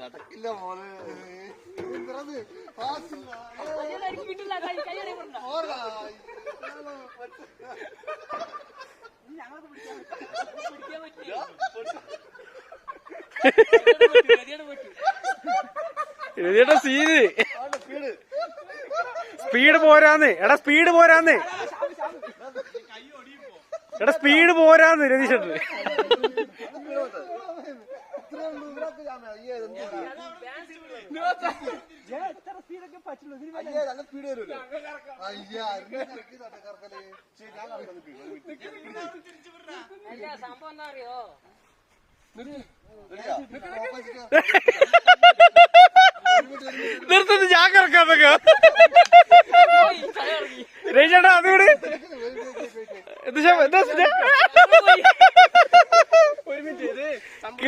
നടക്കില്ല മോനെ. രതിയുടെ scene speed പോരാന്ന്. എടാ സ്പീഡ് പോരാന്ന്. എടാ സ്പീഡ് പോരാന്ന് രതീഷേട്ടന്. സംഭവം എന്താ അറിയോ? നിർത്തുന്നു ഞാൻ കിടക്കാന്നൊക്കെ. രതീഷേട്ടാ അതുകൂടി എന്താ